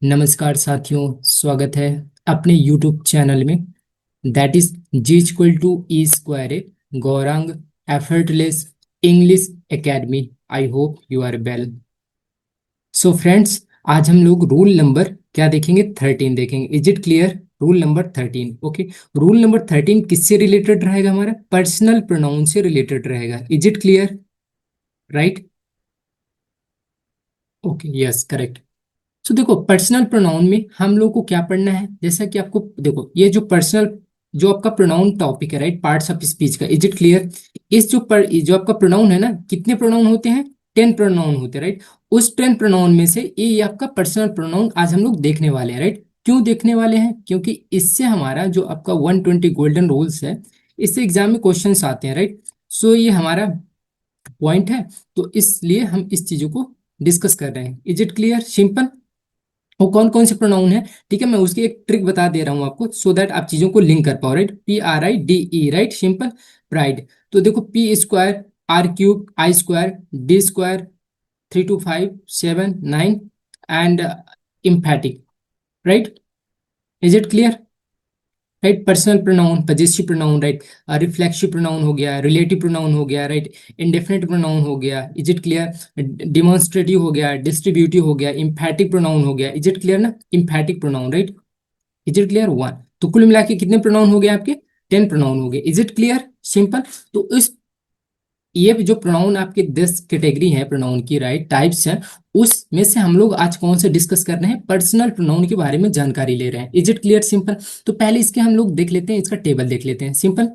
नमस्कार साथियों, स्वागत है अपने YouTube चैनल में। That is G equal to E square A Gaurang effortless English academy. I hope you are well. So friends, आज हम लोग रूल नंबर क्या देखेंगे? 13 देखेंगे। Is it clear? Rule number 13। Okay. Rule number 13 किससे रिलेटेड रहेगा? हमारा पर्सनल प्रोनाउन से रिलेटेड रहेगा। Is it clear? Right? Okay, yes, correct. तो देखो, पर्सनल प्रोनाउन में हम लोग को क्या पढ़ना है? जैसा कि आपको देखो, ये जो पर्सनल, जो आपका प्रोनाउन टॉपिक है, राइट, पार्ट्स ऑफ स्पीच का। Is it clear? इस जो आपका प्रोनाउन है ना, कितने प्रोनाउन होते हैं? 10 प्रोनाउन होते हैं, राइट। उस 10 प्रोनाउन में से ये आपका पर्सनल प्रोनाउन आज हम लोग देखने वाले हैं, राइट। क्यों देखने वाले हैं? क्योंकि इससे हमारा जो आपका 120 गोल्डन रूल्स है, इससे एग्जाम में क्वेश्चंस आते हैं, राइट। सो ये हमारा पॉइंट है, तो इसलिए हम इस चीजों को डिस्कस कर रहे हैं। Is it clear? सिंपल। वो कौन कौन से प्रोनाउन है, ठीक है, मैं उसकी एक ट्रिक बता दे रहा हूँ आपको, सो दैट आप चीजों को लिंक कर पाओ, right. PRIDE, right, simple. Pride. तो देखो, P square, R cube, I square, D square, 3 2 5 7 9, and emphatic, right. Is it clear? Right. Personal pronoun, possessive pronoun, right. Reflexive pronoun हो गया, रिलेटिव प्रोनाउन हो गया, राइट। इंडेफिनिट प्रोनाउन हो गया। Is it clear? Demonstrative हो गया, distributive हो गया, इम्फैटिक प्रोनाउन हो गया। इज इट क्लियर ना? Emphatic pronoun, right. Is it clear? One. तो कुल मिला के कितने प्रोनाउन हो गए आपके? 10 प्रोनाउन हो गए। Is it clear? सिंपल। तो इस ये जो प्रोनाउन आपके 10 कैटेगरी है प्रोनाउन की, राइट, टाइप्स हैं, उसमें से हम लोग आज कौन से डिस्कस कर रहे हैं? पर्सनल प्रोनाउन के बारे में जानकारी ले रहे हैं। Is it clear? सिंपल। तो पहले इसके हम लोग देख लेते हैं, इसका टेबल देख लेते हैं, सिंपल।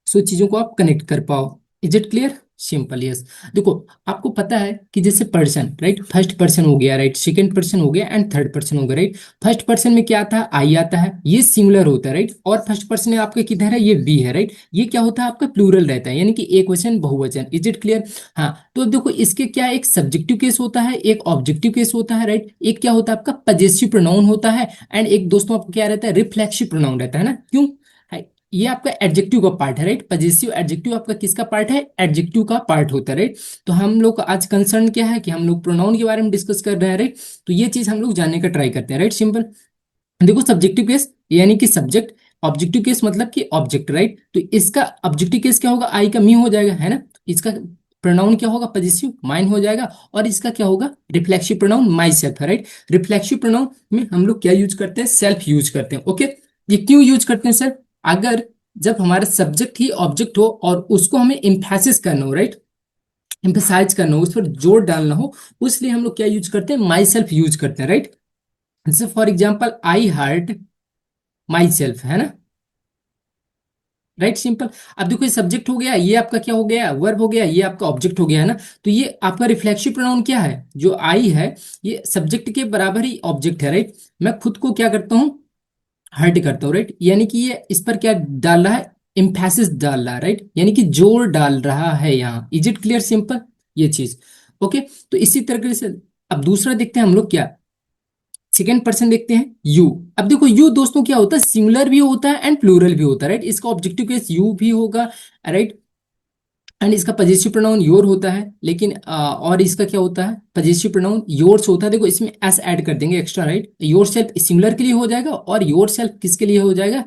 सो चीजों को आप कनेक्ट कर पाओ। Is it clear? Simple, yes. देखो, आपको पता है कि जैसे पर्सन, राइट, फर्स्ट पर्सन हो गया, राइट, सेकंड पर्सन हो गया, एंड थर्ड पर्सन हो गया, राइट। फर्स्ट पर्सन में क्या आता है? आई आता है, ये सिंगुलर होता है, राइट। और फर्स्ट पर्सन में आपका किधर है? ये वी है, राइट। ये क्या होता है? आपका प्लूरल रहता है, यानी कि एक वचन बहुवचन। Is it clear? हाँ। तो देखो, इसके क्या, एक सब्जेक्टिव केस होता है, एक ऑब्जेक्टिव केस होता है, राइट। एक क्या होता है? आपका पजेसिव प्रोनाउन होता है, एंड एक दोस्तों आपको क्या रहता है? रिफ्लेक्सिव प्रोनाउन रहता है ना। क्यों? ये आपका एडजेक्टिव का पार्ट है, राइट। पजेसिव एडजेक्टिव आपका किसका पार्ट है? एडजेक्टिव का पार्ट होता है, राइट। तो हम लोग का आज कंसर्न क्या है कि हम लोग प्रोनाउन के बारे में डिस्कस कर रहे हैं, राइट। तो ये चीज हम लोग जानने का ट्राई करते हैं, राइट, सिंपल। देखो, सब्जेक्टिव केस यानी कि सब्जेक्ट, ऑब्जेक्टिव केस मतलब कि ऑब्जेक्ट, राइट। तो इसका ऑब्जेक्टिव केस क्या होगा? आई का मी हो जाएगा, है ना। इसका प्रोनाउन क्या होगा? पजेसिव, माइन हो जाएगा। और इसका क्या होगा? रिफ्लेक्सिव प्रोनाउन, माई सेल्फ है, राइट। रिफ्लेक्सिव प्रोनाउन में हम लोग क्या यूज करते हैं? सेल्फ यूज करते हैं, ओके। ये क्यों यूज करते हैं सर? अगर जब हमारा सब्जेक्ट ही ऑब्जेक्ट हो और उसको हमें इम्फेसिस करना हो, राइट, एम्फेसाइज करना हो, उस पर जोर डालना हो, उसलिए हम लोग क्या यूज करते हैं? माई सेल्फ यूज करते हैं, राइट। जैसे for example, I hurt myself, है ना, राइट, सिंपल। अब देखो, ये सब्जेक्ट हो गया, ये आपका क्या हो गया? वर्ब हो गया, ये आपका ऑब्जेक्ट हो गया, है ना। तो ये आपका रिफ्लेक्सिव प्रोनाउन क्या है? जो आई है, ये सब्जेक्ट के बराबर ही ऑब्जेक्ट है, राइट। मैं खुद को क्या करता हूँ? हर्ट करता हूँ, राइट। यानी कि ये इस पर क्या डाल रहा है? इम्फेसिस डाल रहा है, राइट, यानी कि जोर डाल रहा है यहाँ। Is it clear? सिंपल, ये चीज, ओके। तो इसी तरीके से अब दूसरा देखते हैं हम लोग, क्या सेकेंड पर्सन देखते हैं, यू। अब देखो, यू दोस्तों क्या होता है? सिंगुलर भी होता है एंड प्लूरल भी होता है, राइट। इसका ऑब्जेक्टिव केस यू भी होगा, राइट। एंड इसका पजेसिव प्रोनाउन योर होता है, लेकिन और इसका क्या होता है? पजेसिव प्रोनाउन योर्स होता है। देखो, इसमें एस ऐड कर देंगे extra, right. Your self singular के लिए हो जाएगा, और योर सेल्फ किसके लिए हो जाएगा?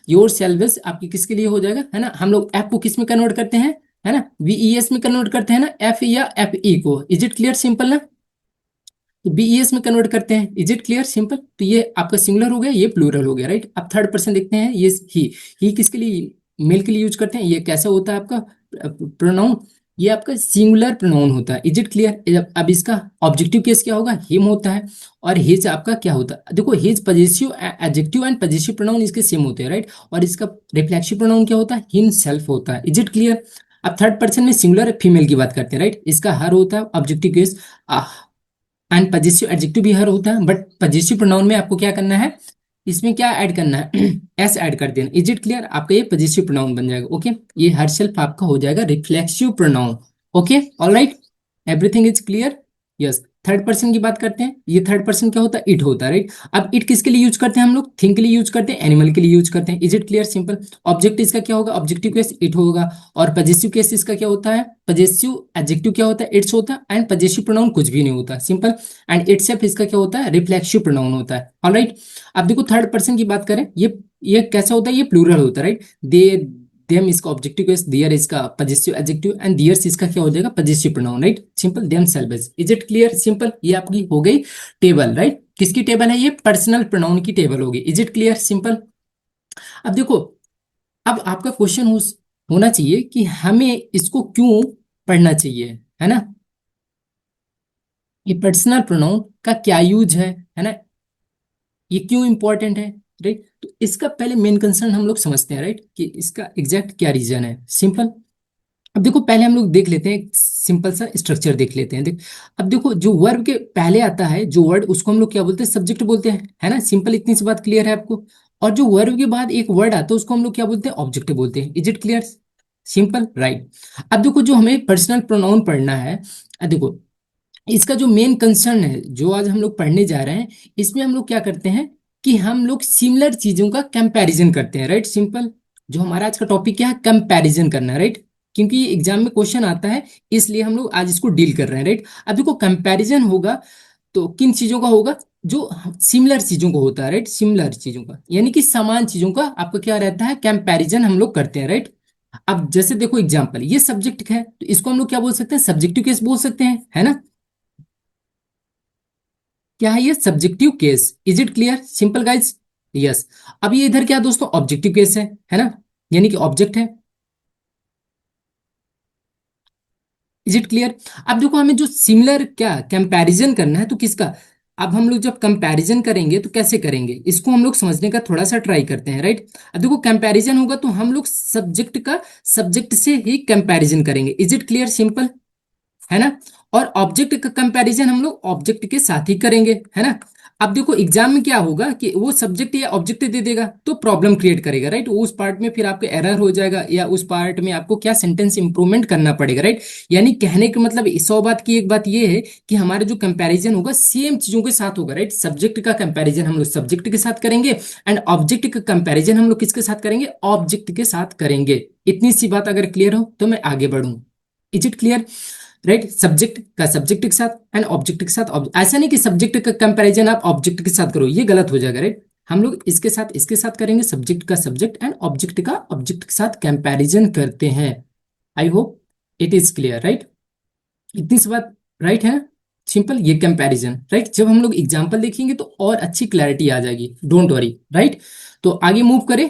योर सेल्फ आपकी किसके लिए हो जाएगा, है ना। हम लोग एफ को किस में कन्वर्ट करते हैं? है ना, वीईएस में कन्वर्ट करते हैं ना, एफ या एफ ई को। Is it clear? सिंपल ना। तो बीईएस में कन्वर्ट करते हैं। Is it clear? सिंपल। तो ये आपका सिंगुलर हो गया, ये प्लूरल हो गया, राइट। अब थर्ड पर्सन देखते हैं, ये ही किसके लिए? मेल के लिए यूज करते हैं। ये कैसा होता है आपका प्रोनाउन? ये आपका सिंगुलर प्रोनाउन होता है। Is it clear? अब इसका ऑब्जेक्टिव केस क्या होगा? हिम होता है। और हिज आपका क्या होता है? देखो, his possessive adjective and possessive pronoun इसके सेम होते हैं, राइट। और इसका रिफ्लेक्सिव प्रोनाउन क्या होता है? हिम सेल्फ होता है। Is it clear? अब थर्ड पर्सन में सिंगुलर फीमेल की बात करते हैं, राइट। इसका हर होता है objective case, and possessive adjective भी हर होता है, बट पजेसिव प्रोनाउन में आपको क्या करना है? इसमें क्या ऐड करना है? एस ऐड कर देना। Is it clear? आपका ये पजेसिव प्रोनाउन बन जाएगा, ओके। ये हर सेल्फ आपका हो जाएगा reflexive pronoun, okay. All right, everything is clear, yes. Third person की बात करते हैं, ये थर्ड पर्सन क्या होता है, इट होता है, राइट। अब इट किसके लिए यूज करते हैं हम लोग, थिंग के लिए यूज करते हैं, एनिमल के लिए यूज करते हैं। Is it clear, simple. Object इसका क्या होगा, ऑब्जेक्टिव केस इट होगा। और पजेसिव केस इसका क्या होता है, पजेसिव एडजेक्टिव क्या होता है, इट्स होता है। एंड पजेसिव प्रोनाउन कुछ भी नहीं होता, सिंपल। एंड इटसेल्फ इसका क्या होता है, रिफ्लेक्सिव प्रोनाउन होता है, ऑलराइट। अब देखो थर्ड पर्सन की बात करें, ये कैसा होता है, ये प्लूरल होता है, राइट। दे देम इसका ऑब्जेक्टिव केस, देयर इसका पजेसिव एडजेक्टिव, एंड दियर्स इसका क्या हो जाएगा, possessive pronoun, right, simple. Them selves. Is it clear, simple. ये आपकी हो गई टेबल, राइट। किसकी टेबल है, ये पर्सनल प्रोनाउन की टेबल होगी। Is it clear, simple. अब देखो, अब आपका क्वेश्चन होना चाहिए कि हमें इसको क्यों पढ़ना चाहिए, है ना। ये पर्सनल प्रोनाउन का क्या यूज है ना, ये क्यों इंपॉर्टेंट है, राइट। तो इसका पहले मेन कंसर्न हम लोग समझते हैं, राइट, कि इसका एग्जैक्ट क्या रीजन है, सिंपल। अब देखो पहले हम लोग देख लेते हैं, सिंपल सा स्ट्रक्चर देख लेते हैं, देख। अब देखो जो वर्ब के पहले आता है जो वर्ड, उसको हम लोग क्या बोलते हैं, सब्जेक्ट बोलते हैं, है ना, सिंपल। इतनी सी बात क्लियर है आपको। और जो वर्ब के बाद एक वर्ड आता है उसको हम लोग क्या बोलते हैं, ऑब्जेक्ट बोलते हैं। Is it clear, simple, right. अब देखो जो हमें पर्सनल प्रोनाउन पढ़ना है, देखो इसका जो मेन कंसर्न है जो आज हम लोग पढ़ने जा रहे हैं, इसमें हम लोग क्या करते हैं कि हम लोग सिमिलर चीजों का कंपैरिजन करते हैं, राइट, सिंपल। जो हमारा आज का टॉपिक क्या है, कंपैरिजन करना, राइट। क्योंकि ये एग्जाम में क्वेश्चन आता है, इसलिए हम लोग आज इसको डील कर रहे हैं, राइट। अब देखो कंपैरिजन होगा तो किन चीजों का होगा, जो सिमिलर चीजों को होता है, राइट, सिमिलर चीजों का, यानी कि समान चीजों का आपका क्या रहता है, कंपैरिजन हम लोग करते हैं, राइट। अब जैसे देखो एग्जाम्पल, ये सब्जेक्ट है तो इसको हम लोग क्या बोल सकते हैं, सब्जेक्टिव केस बोल सकते हैं, है ना। क्या है ये, subjective case. Is it clear, simple guys, yes. अब ये इधर क्या है दोस्तों, ऑब्जेक्टिव केस है ना, यानी कि ऑब्जेक्ट है। Is it clear. अब देखो हमें जो सिमिलर क्या कंपैरिजन करना है तो किसका, अब हम लोग जब कंपैरिजन करेंगे तो कैसे करेंगे, इसको हम लोग समझने का थोड़ा सा ट्राई करते हैं, राइट। अब देखो कंपैरिजन होगा तो हम लोग सब्जेक्ट का सब्जेक्ट से ही कंपैरिजन करेंगे। इज इट क्लियर, सिंपल, है ना। और ऑब्जेक्ट का कंपैरिजन हम लोग ऑब्जेक्ट के साथ ही करेंगे, है ना। अब देखो एग्जाम में क्या होगा कि वो सब्जेक्ट या ऑब्जेक्ट दे देगा तो प्रॉब्लम क्रिएट करेगा, राइट। उस पार्ट में फिर आपके एरर हो जाएगा, या उस पार्ट में आपको क्या सेंटेंस इंप्रूवमेंट करना पड़ेगा, राइट। यानी कहने का मतलब 100 बात की एक बात ये है कि हमारा जो कंपैरिजन होगा सेम चीजों के साथ होगा, राइट। सब्जेक्ट का कंपैरिजन हम लोग सब्जेक्ट के साथ करेंगे, एंड ऑब्जेक्ट का कंपैरिजन हम लोग किसके साथ करेंगे, ऑब्जेक्ट के साथ करेंगे। इतनी सी बात अगर क्लियर हो तो मैं आगे बढ़ूं। Is it clear, right. Subject का सब्जेक्ट के साथ एंड ऑब्जेक्ट के साथ ऐसा नहीं कि सब्जेक्ट का कंपैरिजन आप ऑब्जेक्ट के साथ करो, ये गलत हो जाएगा, राइट। हम लोग इसके साथ करेंगे, सब्जेक्ट का सब्जेक्ट एंड ऑब्जेक्ट का ऑब्जेक्ट के साथ कंपैरिजन करते हैं। I hope it is clear, right. इतनी सी बात, राइट है, सिंपल। ये कंपैरिजन, राइट। जब हम लोग एग्जांपल देखेंगे तो और अच्छी क्लैरिटी आ जाएगी, डोंट वरी, राइट। तो आगे मूव करें।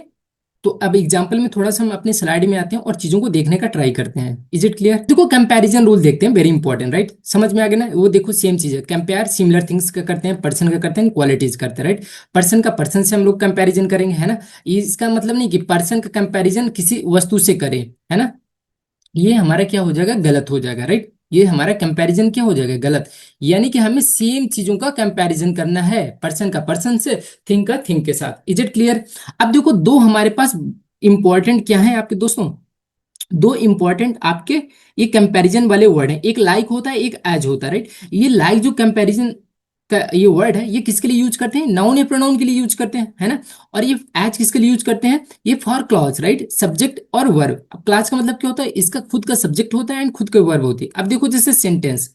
तो अब एग्जाम्पल में थोड़ा सा हम अपने स्लाइड में आते हैं और चीजों को देखने का ट्राई करते हैं। इज इट क्लियर, देखो कंपैरिजन रूल देखते हैं, वेरी इंपॉर्टेंट, राइट। समझ में आ गया ना, वो देखो सेम चीज है, कंपेयर सिमिलर थिंग्स का करते हैं, पर्सन का करते हैं, क्वालिटीज करते हैं, राइट। पर्सन का पर्सन से हम लोग कंपैरिजन करेंगे, है ना। इसका मतलब नहीं कि पर्सन का कंपैरिजन किसी वस्तु से करें, है ना, ये हमारा क्या हो जाएगा, गलत हो जाएगा, राइट। ये हमारा कंपैरिजन क्या हो जाएगा, गलत। यानी कि हमें सेम चीजों का कंपैरिजन करना है, पर्सन का पर्सन से, थिंग का थिंग के साथ। Is it clear. अब देखो दो हमारे पास इंपॉर्टेंट क्या है आपके दोस्तों, दो इंपॉर्टेंट आपके ये कंपैरिजन वाले वर्ड हैं, एक लाइक होता है, एक एज होता है, राइट। ये लाइक जो कंपैरिजन का ये वर्ड है, ये किसके लिए यूज करते हैं, नाउन या प्रोनाउन के लिए यूज करते हैं, है ना। और ये एज किसके लिए यूज करते हैं, ये फॉर क्लॉज, राइट, सब्जेक्ट और वर्ब। अब क्लास का मतलब क्या होता है, इसका खुद का सब्जेक्ट होता है एंड खुद के वर्ब होती है। अब देखो जैसे सेंटेंस,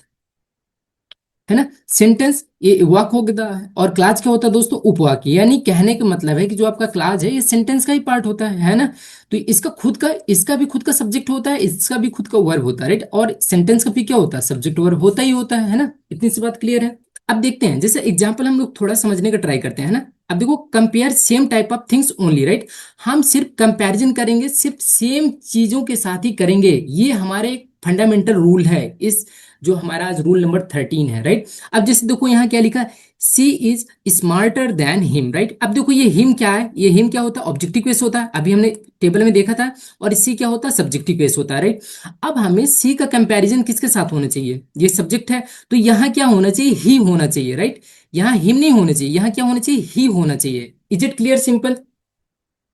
है ना, सेंटेंस ये वाक हो गया है, और क्लास क्या होता है दोस्तों, उपवाक्य। यानी कहने का मतलब है कि जो आपका क्लास है ये सेंटेंस का ही पार्ट होता है ना। तो इसका खुद का, इसका भी खुद का सब्जेक्ट होता है, इसका भी खुद का वर्ब होता है, राइट। और सेंटेंस का भी क्या होता है, सब्जेक्ट वर्ब होता ही होता है ना। इतनी सी बात क्लियर है। अब देखते हैं, जैसे एग्जाम्पल हम लोग थोड़ा समझने का ट्राई करते हैं ना। अब देखो compare same type of things only, right. हम सिर्फ कंपैरिजन करेंगे, सिर्फ सेम चीजों के साथ ही करेंगे, ये हमारे फंडामेंटल रूल है, इस जो हमारा आज रूल नंबर 13 है, राइट। अब जैसे देखो यहाँ क्या लिखा है, she is smarter than him, right. अब देखो ये हिम क्या है, ये हिम क्या होता है, ऑब्जेक्टिव केस होता है, अभी हमने टेबल में देखा था। और सी क्या होता है, सब्जेक्टिव केस होता है, राइट। अब हमें सी का कंपैरिजन किसके साथ होना चाहिए, ये सब्जेक्ट है तो यहाँ क्या होना चाहिए, ही होना चाहिए, राइट। यहाँ हिम नहीं होना चाहिए, यहाँ क्या होना चाहिए, ही होना चाहिए। इज इट क्लियर, सिंपल,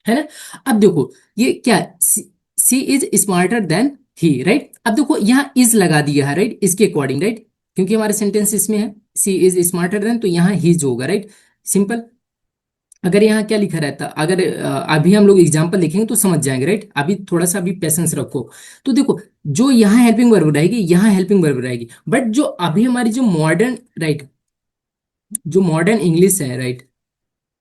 है ना। अब देखो ये क्या, she is smarter than he, right. अब देखो यहाँ इज लगा दिया है, राइट, इसके अकॉर्डिंग, राइट। क्योंकि हमारे सेंटेंस इसमें है सी इज स्मार्टर देन, तो यहाँ ही जो होगा, राइट, सिंपल। अगर यहाँ क्या लिखा रहता, अगर अभी हम लोग एग्जाम्पल लिखेंगे तो समझ जाएंगे, राइट। अभी थोड़ा सा अभी पेशेंस रखो। तो देखो, जो यहाँ हेल्पिंग वर्ब रहेगी, यहाँ हेल्पिंग वर्ब रहेगी, बट जो अभी हमारी जो मॉडर्न, राइट, जो मॉडर्न इंग्लिश है, राइट,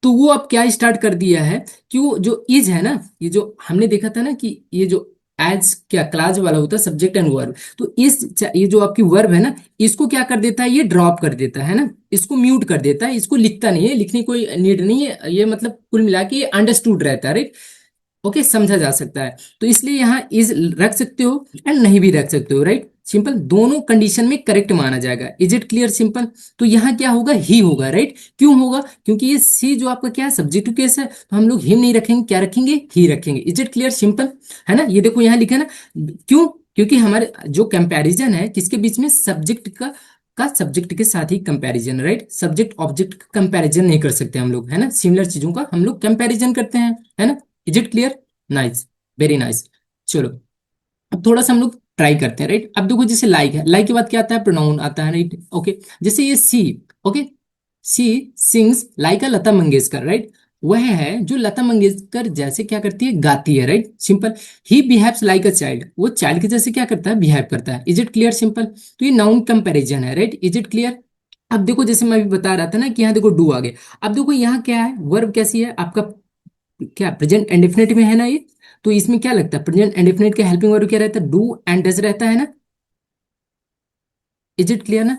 तो वो अब क्या स्टार्ट कर दिया है कि वो जो इज है ना, ये जो हमने देखा था ना कि ये जो एज क्या क्लास वाला होता है, सब्जेक्ट एंड वर्ब, तो ये जो आपकी वर्ब है ना, इसको क्या कर देता है, ये ड्रॉप कर देता है ना, इसको म्यूट कर देता है, इसको लिखता नहीं है, लिखने की कोई नीड नहीं है, ये मतलब कुल मिला के ये अंडरस्टूड रहता है, राइट। ओके, समझा जा सकता है। तो इसलिए यहाँ इज रख सकते हो एंड नहीं भी रख सकते हो, राइट, सिंपल, दोनों कंडीशन में करेक्ट माना जाएगा। Is it clear, simple. तो यहाँ क्या होगा, ही होगा, राइट। क्यों होगा, क्योंकि ये सी जो आपका क्या है, सब्जेक्टिव केस है, तो हम लोग हिम नहीं रखेंगे, क्या रखेंगे, ही रखेंगे। इज इट क्लियर, सिंपल, है ना। ये देखो यहाँ लिखा है ना, क्यों, क्योंकि हमारे जो कंपैरिजन है किसके बीच में, सब्जेक्ट का सब्जेक्ट के साथ ही कंपैरिजन, राइट। सब्जेक्ट ऑब्जेक्ट का कंपैरिजन नहीं कर सकते हम लोग, है ना, सिमिलर चीजों का हम लोग कंपैरिजन करते हैं, है ना। Is it clear, nice, very nice. चलो, अब थोड़ा सा हम लोग ट्राई करते हैं, राइट। अब देखो, जैसे लाइक है, लाइक के बाद क्या आता है, प्रोनाउन आता है, राइट। ओके, जैसे ये she, okay, she sings like a Lata Mangeshkar, right. वह है जो लता मंगेशकर जैसे क्या करती है, गाती है, right, simple. He behaves like a child, वो चाइल्ड के जैसे क्या करता है, बिहेव करता है। Is it clear, simple. तो ये नाउन कंपैरिजन है, राइट। Is it clear. अब देखो, जैसे मैं अभी बता रहा था ना कि यहाँ देखो डू आ गया। अब देखो यहाँ क्या है, वर्ब कैसी है आपका, क्या प्रेजेंट इंडेफिनिट में है ना ये। तो इसमें क्या लगता है, प्रेजेंट इंडेफिनिट का हेल्पिंग वर्ब क्या रहता है, डू एंड डज रहता है ना। इज इट क्लियर ना,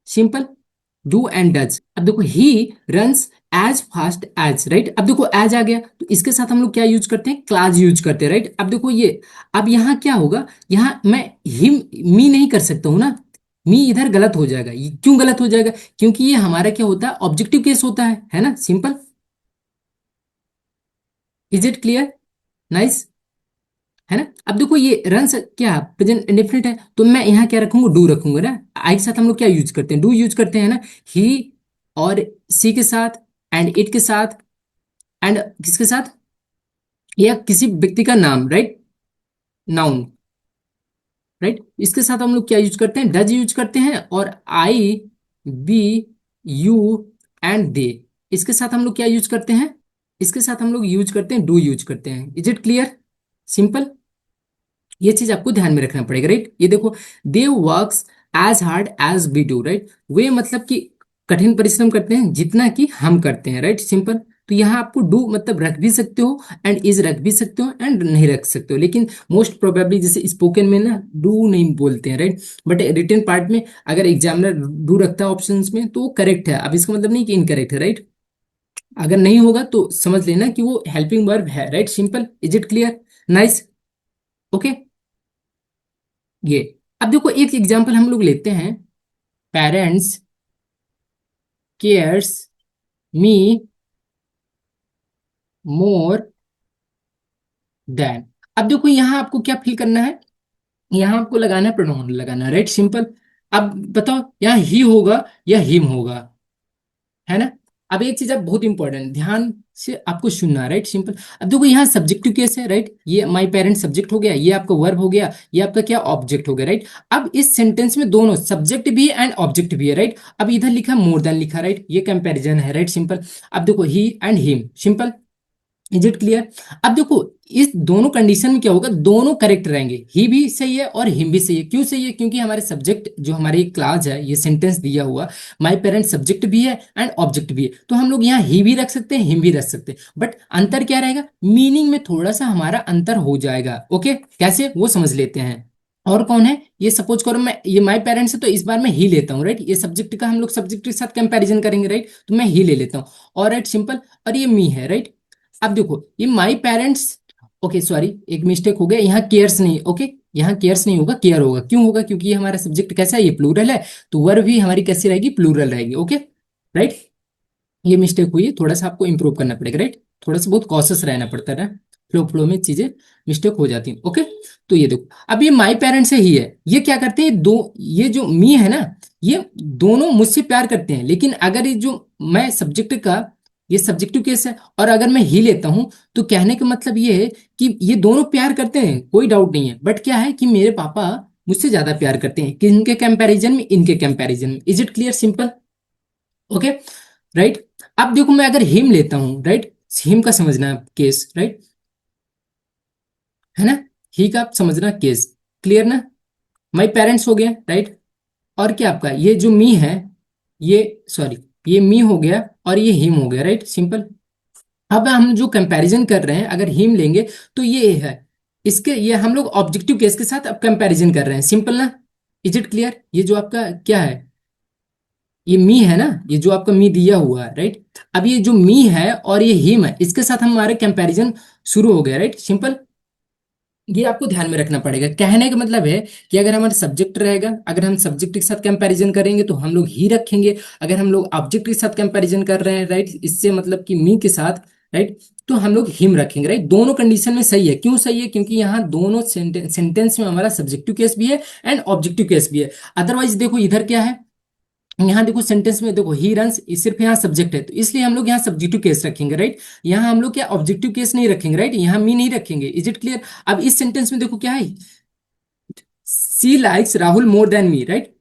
सिंपल, डू एंड डज। अब देखो, he runs as fast as, right. अब देखो एज आ गया, तो इसके साथ हम लोग क्या यूज करते हैं, क्लास यूज करते हैं, राइट। अब देखो ये, अब यहाँ क्या होगा, यहाँ मैं हिम मी नहीं कर सकता हूं ना, मी इधर गलत हो जाएगा। ये क्यों गलत हो जाएगा, क्योंकि ये हमारा क्या होता है, ऑब्जेक्टिव केस होता है ना, simple. Is it clear, nice, है ना। अब देखो, ये रन क्या प्रेजेंट इंडेफिनिट है, तो मैं यहाँ क्या रखूंगा, डू रखूंगा ना। आई के साथ हम लोग क्या यूज करते हैं, डू यूज करते हैं ना। ही और सी के साथ, एंड इट के साथ, एंड किसके साथ, या किसी व्यक्ति का नाम, राइट, नाउन, राइट। इसके साथ हम लोग क्या यूज करते हैं, डज यूज करते हैं, और आई, बी, यू एंड दे, इसके साथ हम लोग क्या यूज करते हैं, इसके साथ हम लोग यूज करते हैं, डू यूज करते हैं। Is it clear, simple. ये चीज आपको ध्यान में रखना पड़ेगा, राइट। ये देखो, they works as hard as we do, right. वे मतलब कि कठिन परिश्रम करते हैं जितना कि हम करते हैं, राइट, सिंपल। तो यहाँ आपको डू मतलब रख भी सकते हो, एंड इज रख भी सकते हो, एंड नहीं रख सकते हो, लेकिन मोस्ट प्रोबेबली जैसे स्पोकन में ना डू नहीं बोलते हैं, राइट। बट रिटन पार्ट में अगर एग्जामिनर डू रखता है ऑप्शंस में तो वो करेक्ट है। अब इसका मतलब नहीं कि इनकरेक्ट है, राइट। अगर नहीं होगा तो समझ लेना कि वो हेल्पिंग वर्ब है, right, simple. Is it clear, nice, okay. ये, अब देखो एक एग्जांपल हम लोग लेते हैं, पेरेंट्स केयर्स मी मोर देन। अब देखो यहाँ आपको क्या फील करना है, यहाँ आपको लगाना है, प्रोनाउन लगाना है, राइट, सिंपल। अब बताओ यहाँ ही होगा या हिम होगा, है ना। अब एक चीज आप बहुत इंपॉर्टेंट ध्यान से आपको सुनना है, राइट, सिंपल। अब देखो यहाँ सब्जेक्टिव केस है, राइट, ये माई पेरेंट सब्जेक्ट हो गया, ये आपका वर्ब हो गया, ये आपका क्या ऑब्जेक्ट हो गया, राइट। अब इस सेंटेंस में दोनों सब्जेक्ट भी है एंड ऑब्जेक्ट भी है, राइट। अब इधर लिखा मोर देन लिखा, राइट, ये कंपैरिजन है, राइट, सिंपल। अब देखो he and him, simple. Is it clear. अब देखो, इस दोनों कंडीशन में क्या होगा, दोनों करेक्ट रहेंगे, ही भी सही है और हिम भी सही है। क्यों सही है, क्योंकि हमारे सब्जेक्ट जो हमारी क्लास है, ये सेंटेंस दिया हुआ, माई पेरेंट सब्जेक्ट भी है एंड ऑब्जेक्ट भी है, तो हम लोग यहाँ ही भी रख सकते हैं, हिम भी रख सकते हैं, बट अंतर क्या रहेगा, मीनिंग में थोड़ा सा हमारा अंतर हो जाएगा। ओके, कैसे वो समझ लेते हैं। और कौन है, ये सपोज करो मैं, ये माई पेरेंट्स है तो इस बार मैं ही लेता हूँ, राइट। ये सब्जेक्ट का हम लोग सब्जेक्ट के साथ कंपैरिजन करेंगे, राइट, तो मैं ही ले लेता हूँ, और राइट, सिंपल। और ये मी है, राइट। अब देखो, ये माई पेरेंट्स, ओके सॉरी, एक मिस्टेक हो गया, यहाँ केयर्स नहीं, ओके, यहाँ केयर्स नहीं होगा, केयर होगा। क्यों होगा, क्योंकि ये हमारा सब्जेक्ट कैसा है, ये प्लूरल है, तो वर्ब भी हमारी कैसी रहेगी, प्लूरल रहेगी, ओके, राइट। ये मिस्टेक हुई है, थोड़ा सा आपको इंप्रूव करना पड़ेगा, राइट। थोड़ा सा बहुत कॉशियस रहना पड़ता है, फ्लो फ्लो में चीजें मिस्टेक हो जाती हैं, ओके। तो ये देखो, अब ये माई पेरेंट्स से ही है, ये क्या करते हैं, दो, ये जो मी है ना, ये दोनों मुझसे प्यार करते हैं, लेकिन अगर ये जो मैं सब्जेक्ट का, ये सब्जेक्टिव केस है, और अगर मैं ही लेता हूं, तो कहने का मतलब ये है कि ये दोनों प्यार करते हैं, कोई डाउट नहीं है, बट क्या है कि मेरे पापा मुझसे ज्यादा प्यार करते हैं, किनके कंपैरिजन में, इनके कंपैरिजन में। Is it clear, simple, okay, right. अब देखो मैं अगर हिम लेता हूं, राइट, हिम का समझना केस, राइट, है ना, ही का समझना केस, क्लियर ना। माई पेरेंट्स हो गया, राइट, और क्या आपका ये जो मी है, ये सॉरी, ये मी हो गया और ये हिम हो गया, राइट, सिंपल। अब हम जो कंपैरिजन कर रहे हैं, अगर हिम लेंगे तो ये है, इसके ये हम लोग ऑब्जेक्टिव केस के साथ अब कंपैरिजन कर रहे हैं, सिंपल ना। इज इट क्लियर, ये जो आपका क्या है, ये मी है ना, ये जो आपका मी दिया हुआ है, राइट। अब ये जो मी है और ये हिम है, इसके साथ हमारे कंपैरिजन शुरू हो गया, राइट, सिंपल। ये आपको ध्यान में रखना पड़ेगा। कहने का मतलब है कि अगर हमारा सब्जेक्ट रहेगा, अगर हम सब्जेक्ट के साथ कंपैरिजन करेंगे तो हम लोग ही रखेंगे। अगर हम लोग ऑब्जेक्ट के साथ कंपैरिजन कर रहे हैं, राइट, इससे मतलब कि मी के साथ, राइट, तो हम लोग हिम रखेंगे, राइट। दोनों कंडीशन में सही है। क्यों सही है? क्योंकि यहाँ दोनों सेंटेंस में हमारा सब्जेक्टिव केस भी है एंड ऑब्जेक्टिव केस भी है। अदरवाइज देखो इधर क्या है, यहाँ देखो सेंटेंस में देखो ही रन्स, सिर्फ यहाँ सब्जेक्ट है, तो इसलिए हम लोग यहाँ सब्जेक्टिव केस रखेंगे, राइट। यहाँ हम लोग क्या ऑब्जेक्टिव केस नहीं रखेंगे, राइट, यहाँ मी नहीं रखेंगे। Is it clear? अब इस सेंटेंस में देखो क्या है, she likes Rahul more than me, right.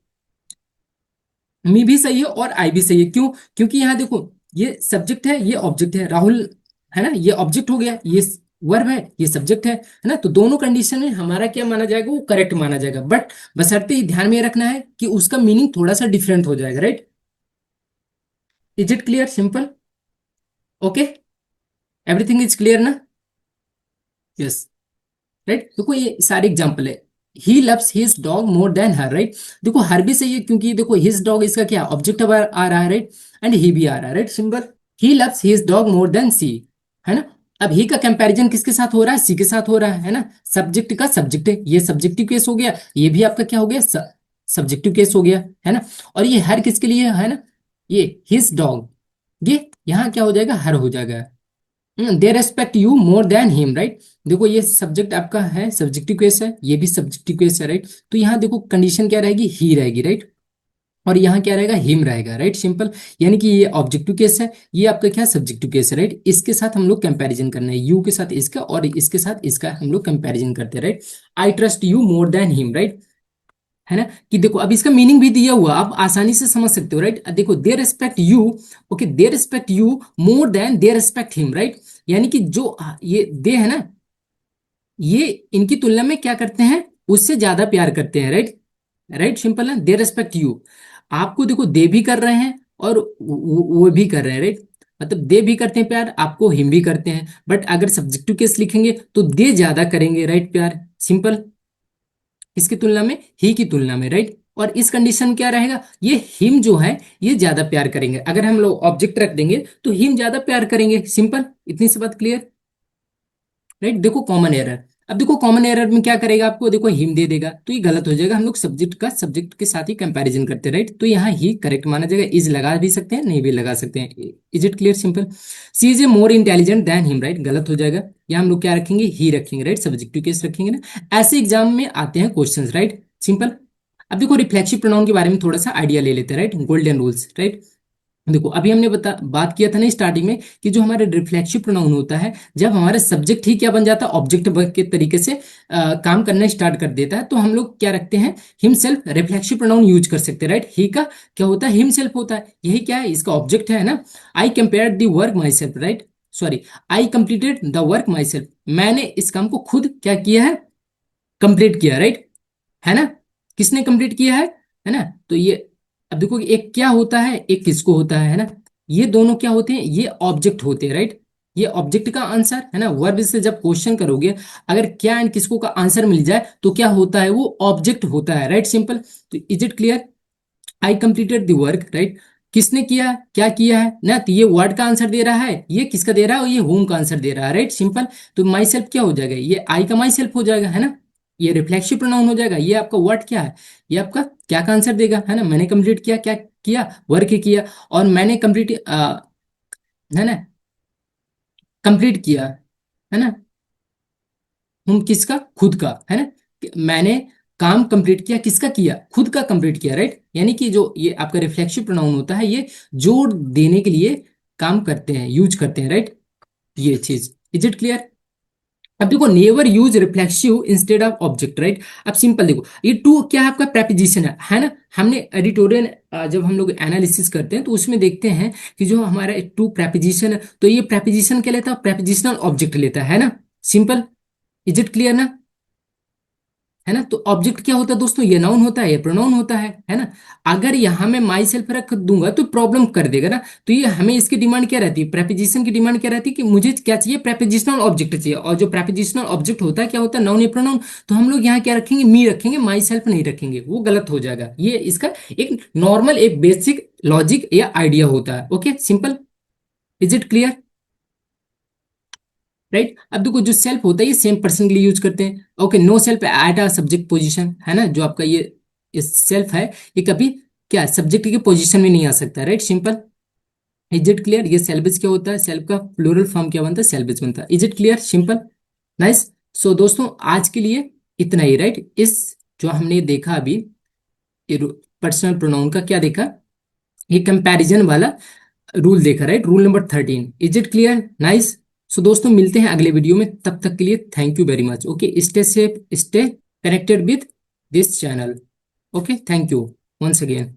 Me भी सही है और आई भी सही है। क्यों? क्योंकि यहाँ देखो ये सब्जेक्ट है, ये ऑब्जेक्ट है, राहुल है ना, ये ऑब्जेक्ट हो गया, ये वर्ब है, ये सब्जेक्ट है ना। तो दोनों कंडीशन में हमारा क्या माना जाएगा, वो करेक्ट माना जाएगा। बट बशर्ते ध्यान में ये रखना है कि उसका मीनिंग थोड़ा सा डिफरेंट हो जाएगा, right. Is it clear, simple, okay, everything is clear ना? Yes, right. देखो ये सारे एग्जांपल है। He loves his dog more than her, right. देखो हर भी सही है, क्योंकि देखो हिज डॉग इसका क्या ऑब्जेक्ट आ रहा है, राइट, एंड ही भी आ रहा है, right, simple. He loves his dog more than she, है ना। अब ही का कंपैरिजन किसके साथ हो रहा है? सी के साथ हो रहा है ना। सब्जेक्ट का सब्जेक्ट है, ये सब्जेक्टिव केस हो गया, ये भी आपका क्या हो गया, सब्जेक्टिव केस हो गया, है ना। और ये हर किसके लिए है ना, ये हिज डॉग, ये यहाँ क्या हो जाएगा, हर हो जाएगा। They respect you more than him, right. देखो ये सब्जेक्ट आपका है, सब्जेक्टिव केस है, ये भी सब्जेक्टिव केस है, राइट। तो यहाँ देखो कंडीशन क्या रहेगी, ही रहेगी, राइट, और यहाँ क्या रहेगा, हिम रहेगा, राइट, सिंपल। यानी कि ये ऑब्जेक्टिव केस है, ये आपका क्या सब्जेक्टिव केस है, राइट। इसके साथ हम लोग कंपैरिजन करना है, यू के साथ इसका और इसके साथ इसका हम लोग कंपैरिजन करते हैं, right. I trust you more than him, right, है ना। कि देखो अब इसका मीनिंग भी दिया हुआ, आप आसानी से समझ सकते हो, राइट। देखो they respect you, okay, they respect you more than they respect him, right. यानी कि जो ये दे है ना, ये इनकी तुलना में क्या करते हैं, उससे ज्यादा प्यार करते हैं, राइट, राइट, सिंपल है। दे रिस्पेक्ट यू, आपको देखो दे भी कर रहे हैं और वो भी कर रहे हैं, राइट। मतलब दे भी करते हैं प्यार, आपको हिम भी करते हैं। बट अगर सब्जेक्टिव केस लिखेंगे तो दे ज्यादा करेंगे, राइट, प्यार, सिंपल, इसकी तुलना में, ही की तुलना में, राइट। और इस कंडीशन में क्या रहेगा, ये हिम जो है ये ज्यादा प्यार करेंगे। अगर हम लोग ऑब्जेक्ट रख देंगे तो हिम ज्यादा प्यार करेंगे, सिंपल, इतनी सी बात क्लियर, राइट। देखो कॉमन एरर, अब देखो कॉमन एरर में क्या करेगा, आपको देखो हिम दे देगा तो ये गलत हो जाएगा। हम लोग सब्जेक्ट का सब्जेक्ट के साथ ही कंपैरिजन करते हैं, राइट। तो यहाँ ही करेक्ट माना जाएगा। इज लगा भी सकते हैं, नहीं भी लगा सकते हैं। Is it clear, simple. She is a more intelligent than him, right, गलत हो जाएगा। यहाँ हम लोग क्या रखेंगे, ही रखेंगे, राइट, सब्जेक्टिव केस रखेंगे ना। ऐसे एग्जाम में आते हैं क्वेश्चन, राइट, सिंपल। अब देखो रिफ्लेक्सिव प्रोनाउन के बारे में थोड़ा सा आइडिया ले लेते हैं, राइट, गोल्डन रूल्स, राइट। देखो अभी हमने बात किया था ना स्टार्टिंग में कि जो हमारा रिफ्लेक्सिव प्रोनाउन होता है, जब हमारा सब्जेक्ट ही क्या बन जाता है, ऑब्जेक्ट के तरीके से काम करना स्टार्ट कर देता है, तो हम लोग क्या रखते हैं, हिमसेल्फ रिफ्लेक्सिव प्रोनाउन यूज कर सकते हैं, राइट। ही का क्या होता है, हिमसेल्फ होता है, यही क्या है, इसका ऑब्जेक्ट है ना। I compare the work my self, right, sorry, I completed the work my self, मैंने इस काम को खुद क्या किया है, कंप्लीट किया, राइट, है ना। किसने कंप्लीट किया है ना। तो ये अब देखो एक क्या होता है, एक किसको होता है ना। ये दोनों क्या होते हैं, ये ऑब्जेक्ट होते हैं, राइट। ये ऑब्जेक्ट का आंसर है ना, वर्ब से जब क्वेश्चन करोगे, अगर क्या एंड किसको का आंसर मिल जाए तो क्या होता है, वो ऑब्जेक्ट होता है, राइट, सिंपल। तो is it clear, I completed the work, right, किसने किया, क्या किया है ना। तो ये वर्ड का आंसर दे रहा है, ये किसका दे रहा है, और ये होम का आंसर दे रहा है, राइट, सिंपल। तो माई सेल्फ क्या हो जाएगा, ये आई का माई सेल्फ हो जाएगा, है ना। ये रिफ्लेक्सिव प्रोनाउन हो जाएगा। ये आपका वर्ड क्या है, ये आपका क्या का आंसर देगा, है ना। मैंने कंप्लीट किया, क्या किया, वर्क किया, और मैंने कंप्लीट है ना, कंप्लीट किया, है ना, हम किसका, खुद का, है ना। मैंने काम कंप्लीट किया, किसका किया, खुद का कंप्लीट किया, राइट। यानी कि जो ये आपका रिफ्लेक्सिव प्रोनाउन होता है, ये जोर देने के लिए काम करते हैं, यूज करते हैं, राइट, ये चीज। इज इट क्लियर, अब देखो never use reflexive instead of object, right. अब सिंपल देखो, ये टू क्या है, आपका प्रेपोजिशन है ना। हमने एडिटोरियल जब हम लोग एनालिसिस करते हैं तो उसमें देखते हैं कि जो हमारा टू प्रेपोजिशन है, तो ये प्रेपोजिशन क्या लेता है, प्रेपोजिशनल ऑब्जेक्ट लेता है ना। सिंपल। इज इट क्लियर ना, है ना। तो ऑब्जेक्ट क्या होता है दोस्तों, ये नाउन होता है, ये प्रोनाउन होता है ना। अगर यहां मैं माई सेल्फ रख दूंगा तो प्रॉब्लम कर देगा ना। तो ये हमें इसकी डिमांड क्या रहती है, प्रेपोजिशन की डिमांड क्या रहती है कि मुझे क्या चाहिए, प्रेपोजिशनल ऑब्जेक्ट चाहिए। और जो प्रेपोजिशनल ऑब्जेक्ट होता है क्या होता है, नाउन या प्रोनाउन। तो हम लोग यहाँ क्या रखेंगे, मी रखेंगे, माई सेल्फ नहीं रखेंगे, वो गलत हो जाएगा। ये इसका एक नॉर्मल एक बेसिक लॉजिक या आइडिया होता है। Okay simple. Is it clear, right. अब देखो जो सेल्फ होता है ये सेम पर्सन के लिए यूज करते हैं। Okay, no self at a subject position, है ना। जो आपका ये सेल्फ है, ये कभी क्या सब्जेक्ट की पोजीशन में नहीं आ सकता, right. Simple. Is it clear. ये सेल्फिश क्या होता है, सेल्फ का प्लूरल फॉर्म क्या बनता है, सेल्फिश बनता है। Is it clear, simple, nice. So दोस्तों आज के लिए इतना ही, राइट। इस जो हमने देखा अभी, पर्सनल प्रोनाउन का क्या देखा, ये कंपैरिजन वाला रूल देखा, right. Rule number 13। Is it clear, nice. So दोस्तों मिलते हैं अगले वीडियो में, तब तक के लिए thank you very much. Okay, stay safe, stay connected with this channel. Okay, thank you once again.